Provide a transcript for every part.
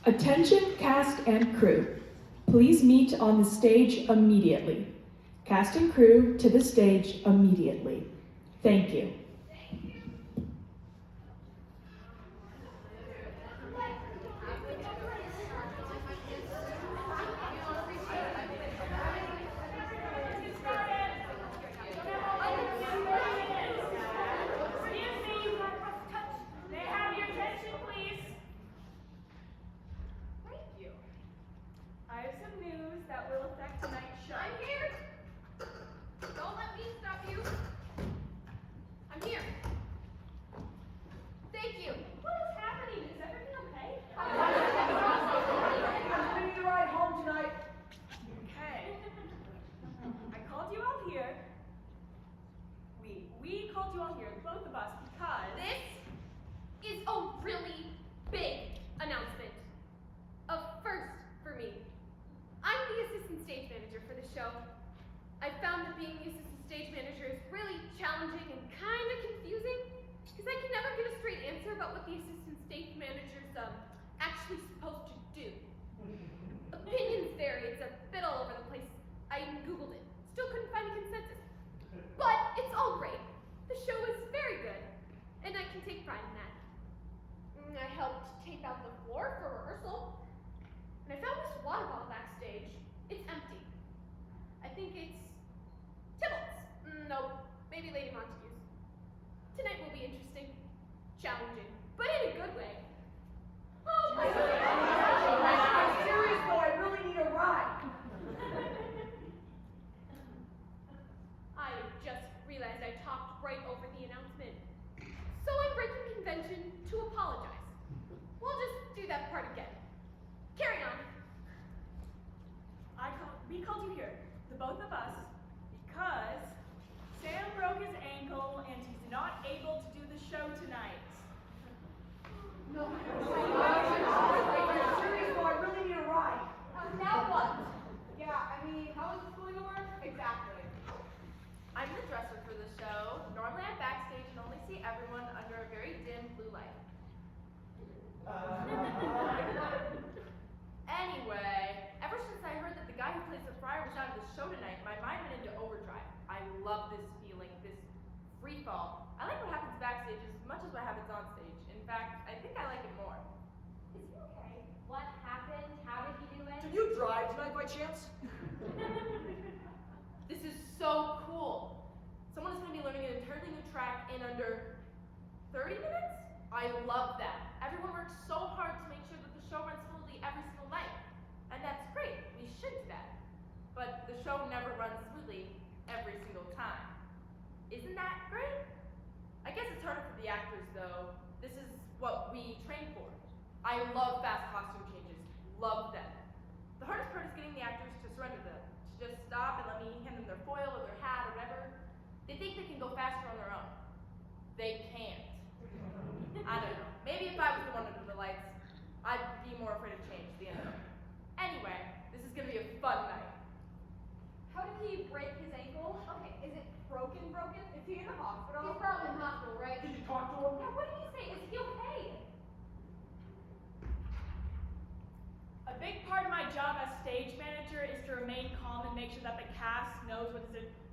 Attention cast and crew. Please meet on the stage immediately. Cast and crew to the stage immediately. Thank you.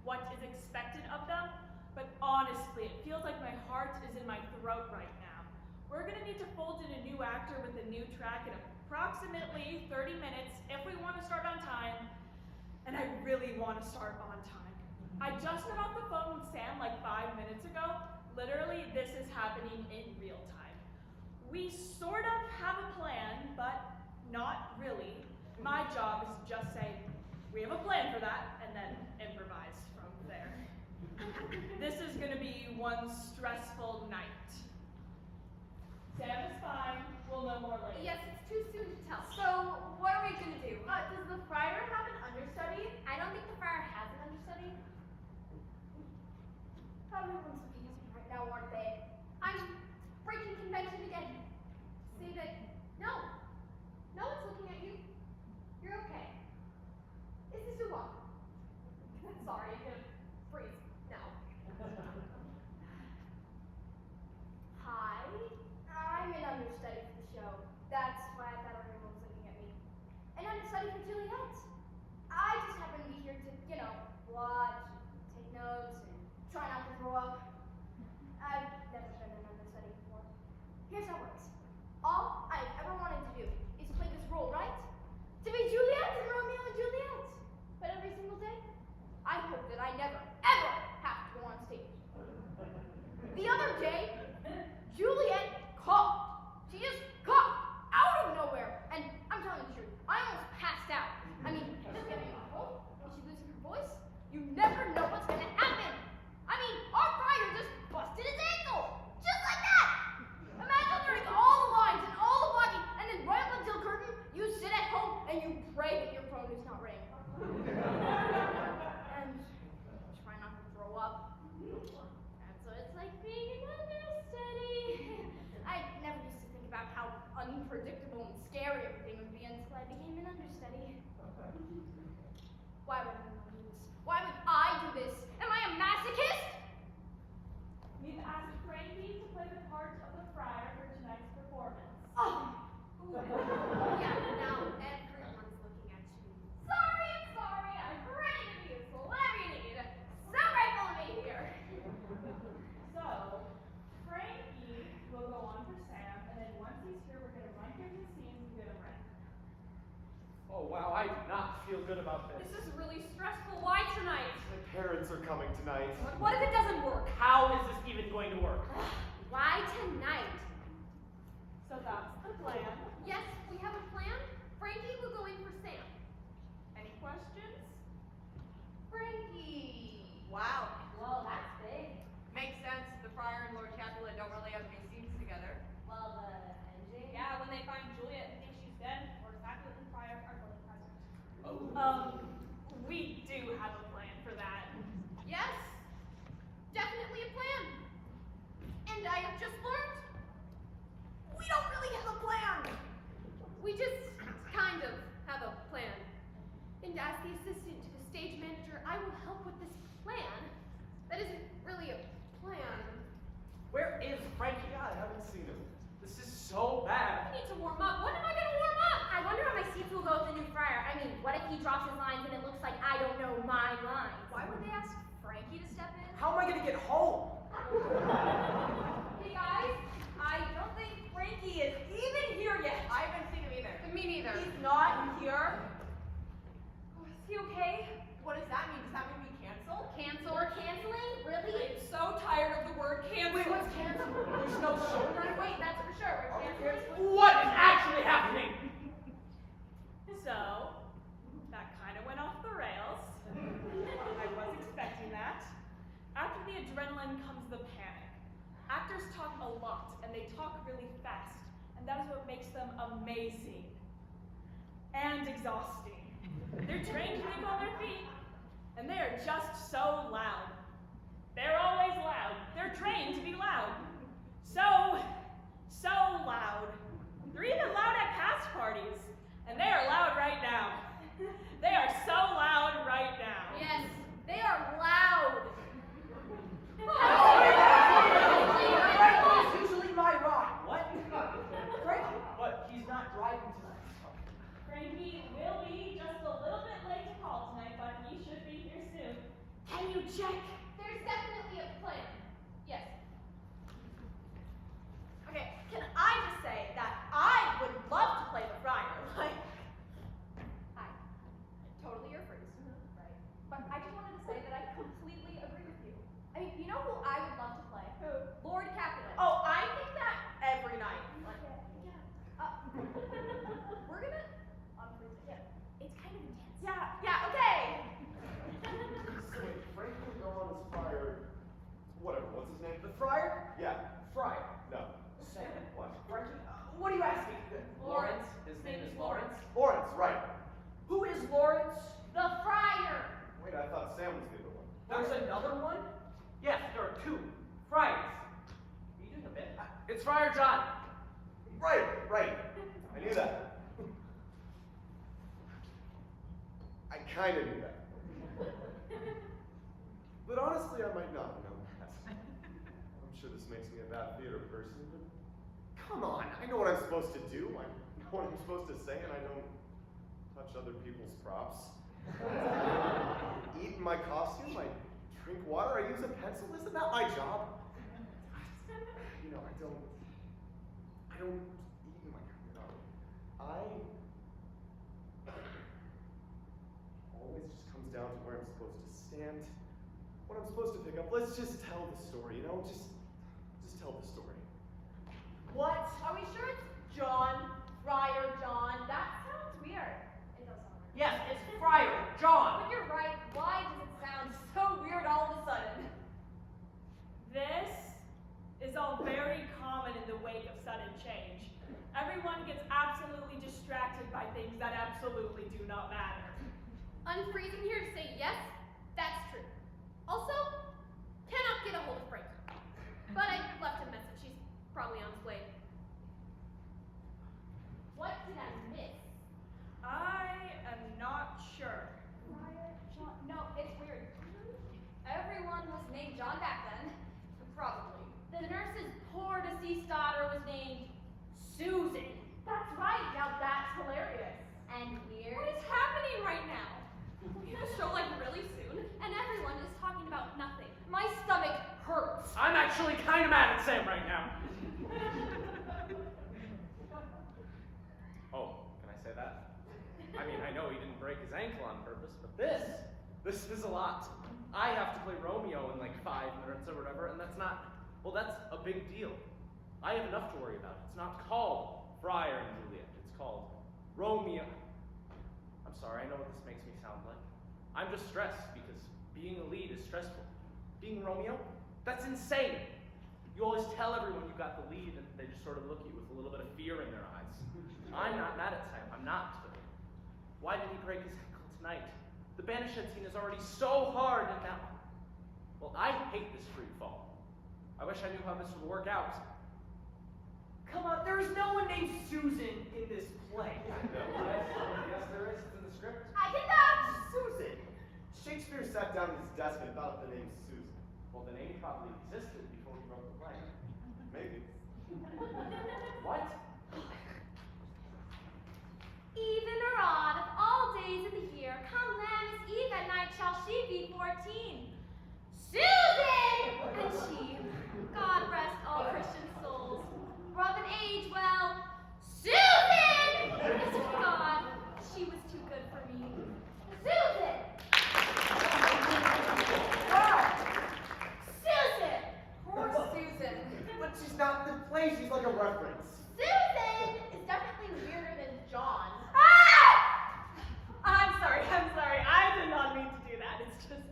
What is expected of them, but honestly, it feels like my heart is in my throat right now. We're gonna need to fold in a new actor with a new track in approximately 30 minutes if we want to start on time, and I really want to start on time. I just got off the phone with Sam like 5 minutes ago. Literally, this is happening in real time. We sort of have a plan, but not really. My job is to just say, we have a plan for that, and then improvise from there. This is going to be one stressful night. Sam is fine. We'll know more later. Yes, it's too soon to tell. So, what are we going to do? Does the friar have an understudy? I don't think the friar has an understudy. Everyone's looking at me right now, aren't they? I'm breaking convention again. Say that, no. No one's looking at you. You're okay. Is this your walk? Sorry, I'm gonna freeze now. Why would anyone do this? Why would I do this? Am I a masochist? We've asked Frankie to play the part of the friar for tonight's performance. Oh. Yeah, now everyone's looking at you. Sorry, I'm ready to be a celebrity. So grateful to be here. So, Frankie will go on for Sam, and then once he's here, we're going to run through his scenes and get him ready. Oh wow, I do not feel good about this. This is really stressful. Why tonight? My parents are coming tonight. What if it doesn't work? How is this even going to work? Why tonight? So that's the plan. Yes, we have a plan. Frankie will go in for Sam. Any questions? Frankie. Wow. Well, that's big. Makes sense. The friar and Lord Capulet don't really have any scenes together. Well, the ending. Yeah, when they find Juliet and think she's dead, Lord Capulet and Friar are both present. Oh. We do have a plan for that. Yes, definitely a plan. And I have just learned we don't really have a plan. We just kind of have a plan. And as the assistant to the stage manager, I will help with this plan. That isn't really a plan. Where is Frankie? Yeah, I haven't seen him. This is so bad. I need to warm up. When am I gonna warm up? I wonder how my seats will go with the new friar. I mean, what if he drops his lines and it looks like I don't know my lines? Why would they ask Frankie to step in? How am I gonna get home? Hey guys, I don't think Frankie is even here yet. I haven't seen him either. Me neither. He's not here. Oh, is he okay? What does that mean? Does that mean we cancel? Cancel or canceling? Really? I'm so tired of the word cancel. Wait, what's canceled? There's no show tonight? Wait, that's for sure. We're canceling. What is actually happening? So, that kind of went off the rails. I was expecting that. After the adrenaline comes the panic. Actors talk a lot, and they talk really fast, and that is what makes them amazing and exhausting. They're trained to think on their feet, and they are just so loud. They're always loud. They're trained to be loud. So loud. They're even loud at cast parties, and they are loud right now. They are so loud right now. Yes, they are loud. Frankie is usually my ride. What? Frankie? What? He's not driving tonight. Frankie will be just a little bit late to call tonight, but he should be here soon. Can you check? There's definitely a plan. Yes. Okay, can I just say that I would love to play the friar? Like, Hi. Totally your phrase. Right. but I just wanted to say that I completely agree with you. I mean, you know who I would love to play? Who? Lord Capulet. Oh, I think that every night. Like, We're gonna honestly say, yeah, it's kind of intense. yeah, okay. So wait, Frankie will go on as friar. Whatever, what's his name? The friar? Yeah. Friar. No. Sam. What? Frankie? What are you asking? Lawrence. His name is Lawrence. Lawrence, right. Who is Lawrence? The friar. Wait, I thought Sam was the other one. There's another one? Yes, there are two. Friars. Are you doing a bit? It's Friar John. Right. I knew that. I kind of knew that. But honestly, I might not have known that. I'm sure this makes me a bad theater person, but come on, I know what I'm supposed to do. I know what I'm supposed to say, and I don't touch other people's props. Eat in my costume, I drink water, I use a pencil. Isn't that my job? You know, I don't eat in my always just comes down to where I'm supposed to stand, what I'm supposed to pick up. Let's just tell the story, you know? Just tell the story. What? Are we sure it's John? Friar John? That sounds weird. It does sound weird. Yes, it's Friar John. But you're right. Why does it sound so weird all of a sudden? This is all very common in the wake of sudden change. Everyone gets absolutely distracted by things that absolutely do not matter. Unfreezing here to say yes, that's true. Also, cannot get a hold of Frankie. But I left a message. He's probably on his way. What did I miss? I am not sure. Friar priest's daughter was named Susan. That's right. Now that's hilarious. And here, What is happening right now? We have a show like really soon. and everyone is talking about nothing. My stomach hurts. I'm actually kind of mad at Sam right now. Oh, can I say that? I mean, I know he didn't break his ankle on purpose, but this is a lot. I have to play Romeo in like 5 minutes or whatever, and that's a big deal. I have enough to worry about. It's not called Friar and Juliet. It's called Romeo. I'm sorry, I know what this makes me sound like. I'm just stressed because being a lead is stressful. Being Romeo, that's insane. You always tell everyone you got the lead, and they just sort of look at you with a little bit of fear in their eyes. I'm not mad at Sam. I'm not. But why did he break his ankle tonight? The Banished scene is already so hard, and now. Well, I hate this free fall. I wish I knew how this would work out. Come on, there's no one named Susan in this play. Yes, there is. It's in the script. I can vouch. Susan. Shakespeare sat down at his desk and thought of the name Susan. Well, the name probably existed before he wrote the play. Maybe. What? Even or odd of all days of the year, come Lammas Eve at night shall she be 14. Susan! And she, God rest all Christian souls, were of an age, well, Susan! As for God, she was too good for me. Susan! Wow! Susan! Poor Susan. But she's not in the play. She's like a reference. Susan is definitely weirder than John. I'm sorry. I did not mean to do that. It's just,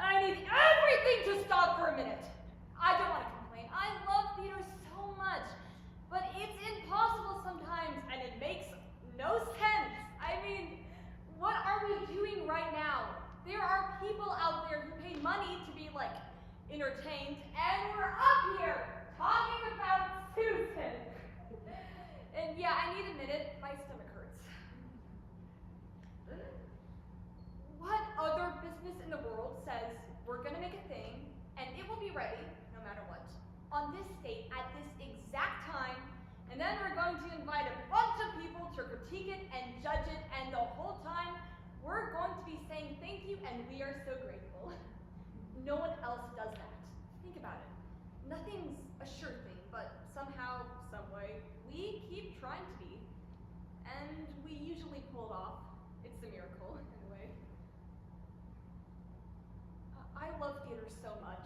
I need everything to stop for a minute. I don't want to complain. I love theater so much. But it's impossible sometimes, and it makes no sense. I mean, what are we doing right now? There are people out there who pay money to be, like, entertained, and we're up here talking about Susan. And yeah, I need a minute. My stomach hurts. What other business in the world says we're gonna make a thing and it will be ready, no matter what, on this date at this exact time, and then we're going to invite a bunch of people to critique it and judge it, and the whole time we're going to be saying thank you and we are so grateful. No one else does that. Think about it. Nothing's a sure thing, but somehow, some way, we keep trying to be, and we usually pull it off. It's a miracle, in a way. I love theater so much.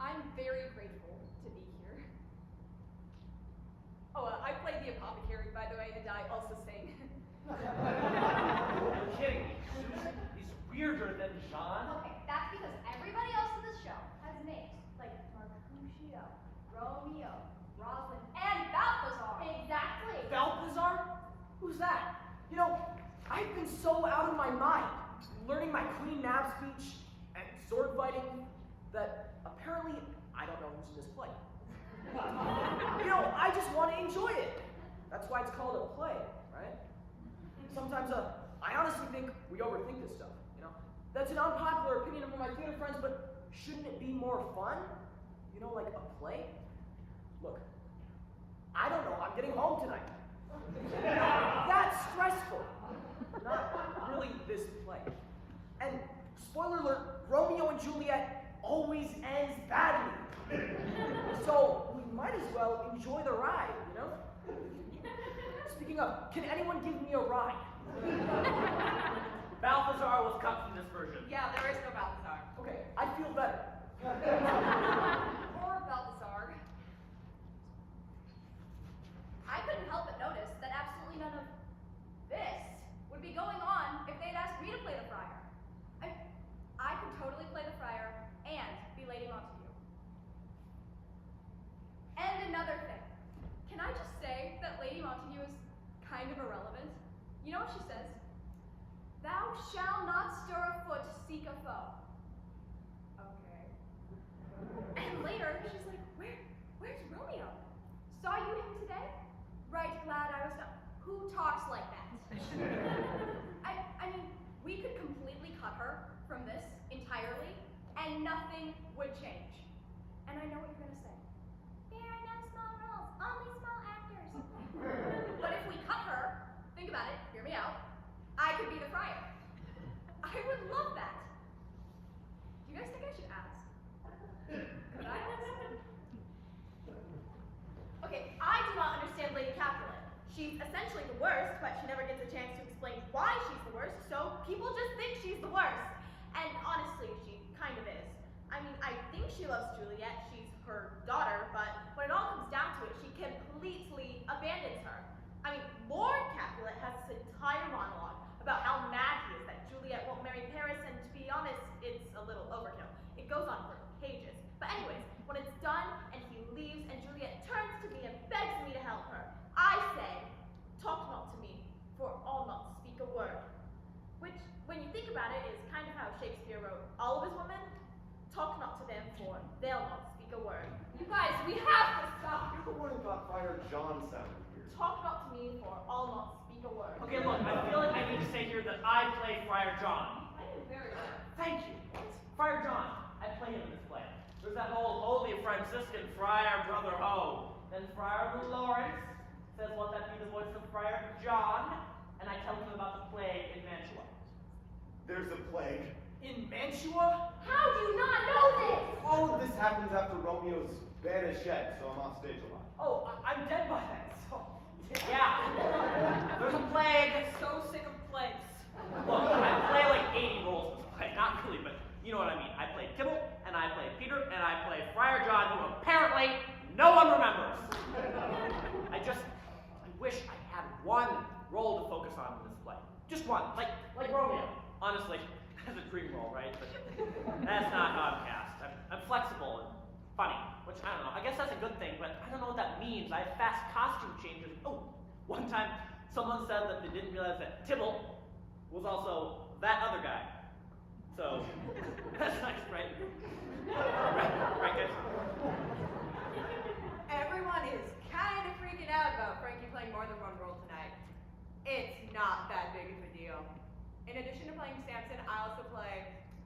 I'm very grateful to be here. Oh, I play the apothecary, by the way, and I also sing. You're kidding me. Susan is weirder than John. Okay, that's because everybody else in this show has names like Mercutio, Romeo, Rosalind, and Balthazar. Exactly. Balthazar? Who's that? You know, I've been so out of my mind, learning my Queen Mab speech and sword fighting, that apparently I don't know who's in this play. You know, I just want to enjoy it. That's why it's called a play, right? Sometimes I honestly think we overthink this stuff, you know? That's an unpopular opinion among my theater friends, but shouldn't it be more fun? You know, like a play? Look, I don't know, I'm getting home tonight. That's stressful. Not really this play. And spoiler alert, Romeo and Juliet always ends badly. So we might as well enjoy the ride, you know? Speaking of, can anyone give me a ride? Balthazar was cut from this version. Yeah, there is no Balthazar. Okay, I feel better. Poor Balthazar. I couldn't help but notice that absolutely none of this would be going on if they'd asked me to play the friar. I could totally play the friar and be Lady Montague. And another thing. Can I just say that Lady Montague is kind of irrelevant? You know what she says? Thou shalt not stir a foot to seek a foe. Okay. And later, she's like, where's Romeo? Saw you him today? Right, glad I was not. Who talks like that? I mean, we could completely cut her from this entirely, and nothing would change. And I know what you're gonna say. Fair enough, small She's essentially the worst, but she never gets a chance to explain why she's the worst, so people just think she's the worst. And honestly, she kind of is. I mean, I think she loves Juliet, she's her daughter, but when it all comes down to it, she completely abandons her. I mean, Lord Capulet has this entire monologue about how mad he is that Juliet won't marry Paris, and to be honest, it's a little overkill. It goes on for pages. But anyways, when it's done and he leaves and Juliet turns to me and begs me to help her, I say, talk not to me, for I'll not speak a word. Which, when you think about it, is kind of how Shakespeare wrote all of his women. Talk not to them, for they'll not speak a word. You guys, we have to stop. You're the one who got Friar John sounded weird. Talk not to me, for I'll not speak a word. Okay, look, I feel like I need to say here that I play Friar John. I do very well. Thank you. Friar John, I play him in this play. There's that old holy Franciscan Friar Brother Ho. Then Friar Lawrence says, won't that be the voice of Friar John? And I tell him about the plague in Mantua. There's a plague. In Mantua? How do you not know this? All of this happens after Romeo's banished shed, so I'm off stage a lot. Oh, I'm dead by then, so... Yeah. There's a plague. So sick of plagues. Look, I play like 80 roles in this play. Not really, but you know what I mean. I play Tybalt, and I play Peter, and I play Friar John, who apparently no one remembers. I wish I had one role to focus on in this play. Just one, like Romeo. Honestly, that's a dream role, right? But that's not how I'm cast. I'm flexible and funny, which I don't know. I guess that's a good thing, but I don't know what that means. I have fast costume changes. Oh, one time someone said that they didn't realize that Tybalt was also that other guy. So, that's nice, right? Right, guys? Everyone is kind of freaking out about Frankie playing more than one role tonight. It's not that big of a deal. In addition to playing Samson, I also play,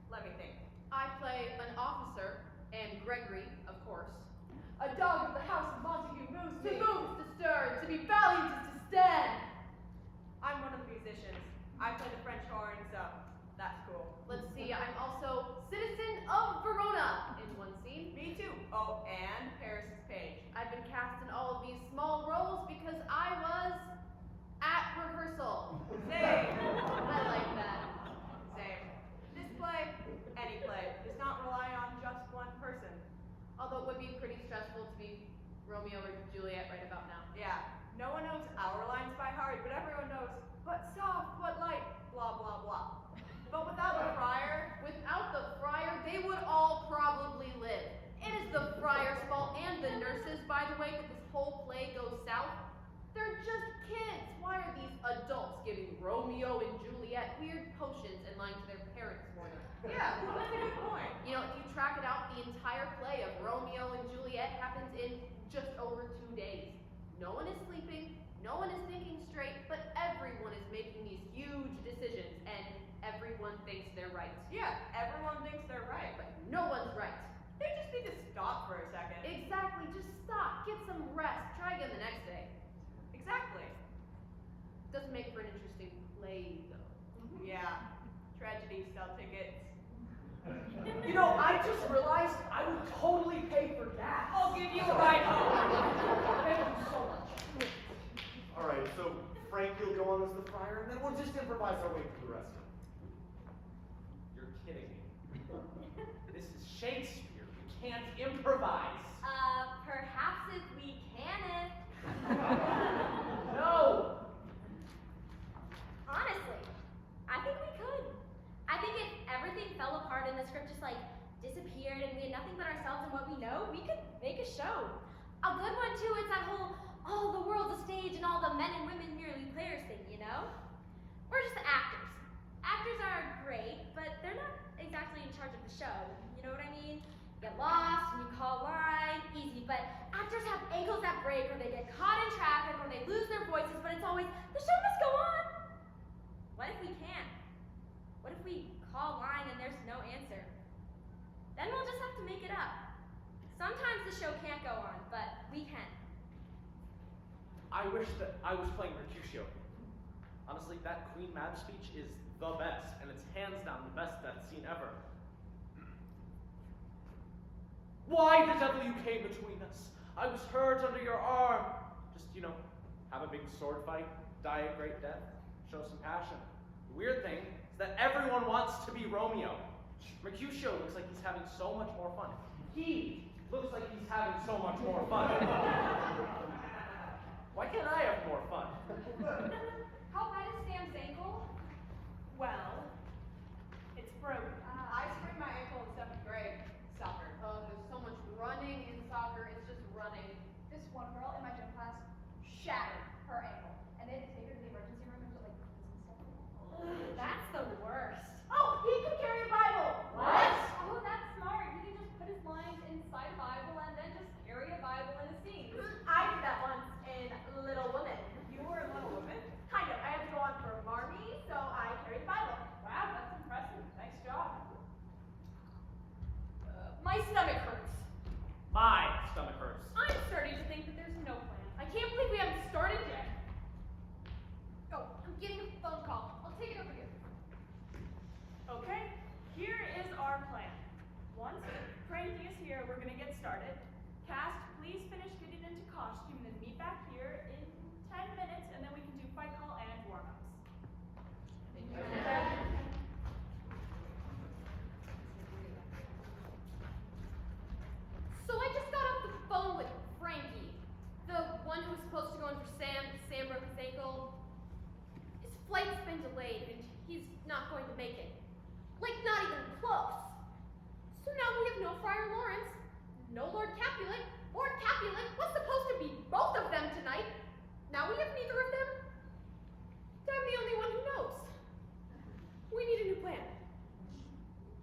let me think. I play an officer, and Gregory, of course. A dog of the house of Montague moves To me. move is to stir, to be valued is to stand. I'm one of the musicians. I play the French horn, so that's cool. Let's see, I'm also citizen of Verona in one scene. Me too. Oh, and Paris's page. I've been cast in all of these small roles because I was at rehearsal. Same. I like that. Same. This play, any play, does not rely on just one person. Although it would be pretty stressful to be Romeo or Juliet right about now. Yeah, no one knows our lines by heart, but everyone knows what soft, what light, blah, blah, blah. But without the friar, Without the friar, they would all probably live. It is the friar's fault and the nurses, by the way, that this whole play goes south. They're just kids. Why are these adults giving Romeo and Juliet weird potions and lying to their parents for them? yeah, that's a good point. You know, if you track it out, the entire play of Romeo and Juliet happens in just over 2 days. No one is sleeping, no one is thinking straight, but everyone is making these huge decisions, and everyone thinks they're right. Yeah, everyone thinks they're right, but But no one's right. they just need to stop for a second. Exactly, just stop, get some rest, try again the next day. Exactly. Doesn't make for an interesting play, though. Yeah, tragedy sell tickets. You know, I just realized I would totally pay for gas. I'll give you a ride home. Thank you so much. All right, so Frank, you'll go on as the friar, and then we'll just improvise our way through the rest of it. You're kidding me. This is Shakespeare. We can't improvise. Perhaps if we can. No. Honestly, I think we could. I think if everything fell apart and the script just like disappeared and we had nothing but ourselves and what we know, we could make a show. A good one too is that whole, oh, the world's a stage and all the men and women merely players thing, you know? We're just the actors. Actors are great, but they're not exactly in charge of the show. You know what I mean? You get lost and you call line, easy, but actors have ankles that break or they get caught in traffic or they lose their voices, but it's always, the show must go on. What if we can't? What if we call line and there's no answer? Then we'll just have to make it up. Sometimes the show can't go on, but we can. I wish that I was playing Mercutio. Honestly, that Queen Mab speech is the best, and it's hands down the best death scene ever. Why the devil you came between us? I was hurt under your arm. Just, have a big sword fight, die a great death, show some passion. The weird thing is that everyone wants to be Romeo. Mercutio looks like he's having so much more fun. He looks like he's having so much more fun. Why can't I have more fun? How bad is Sam's ankle? Well, it's broken. I sprained my ankle in 7th grade. Soccer. Oh, there's so much running in soccer. It's just running. This one girl in my gym class shattered her ankle, and they had to take her to the emergency room and put like braces and stuff. That's the worst. Oh, he could carry a Bible. What? Oh, that's smart. He can just put his lines inside a Bible and then just carry a Bible in a scene. I did that once in Little Women. You were a Little Woman? Kind of. I had to go on for Marmy, so I carried the Bible. Wow, that's impressive. Nice job. My stomach hurts. My stomach hurts. I'm starting to think that there's no plan. I can't believe we haven't started yet. Oh, I'm getting a phone call. I'll take it over here. Okay, here is our plan. Once Frankie is here, we're gonna get started. Cast, please finish getting into costume, then meet back here in 10 minutes, and then we can do fight call and warm-ups. So I just got off the phone with Frankie, the one who was supposed to go in for Sam. Sam broke his ankle. His flight's been delayed, and he's not going to make it. Like, not even close. So now we have no Friar Lawrence, no Lord Capulet. Lord Capulet was supposed to be both of them tonight. Now we have neither of them. I'm the only one who knows. We need a new plan.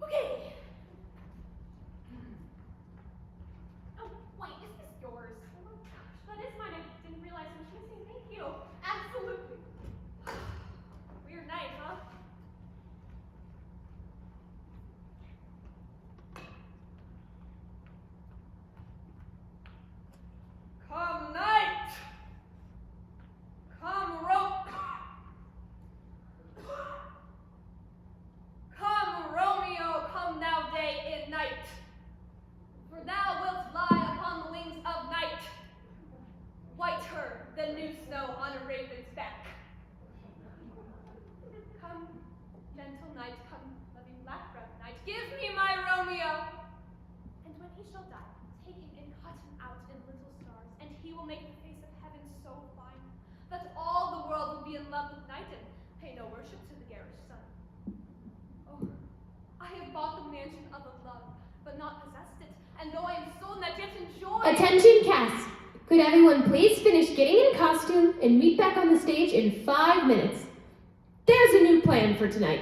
Okay. Oh, wait, is this yours? Oh my gosh, that is mine. I didn't realize I was going to say thank you. Absolutely. Weird night, huh? Come night! Come Come Romeo, come thou day and night. For thou wilt lie upon the wings of night, whiter than new snow on a raven's back. Come, gentle night, come, loving black breath night, give me my Romeo. And when he shall die, take him and cut him out in little stars, and he will make the face of heaven so fine that all the world will be in love with night and pay no worship to the garish sun. Oh, I have bought the mansion of a love, but not possessed it, and though I am sold, not yet enjoy. Attention cast! Could everyone please finish getting in costume and meet back on the stage in 5 minutes? There's a new plan for tonight.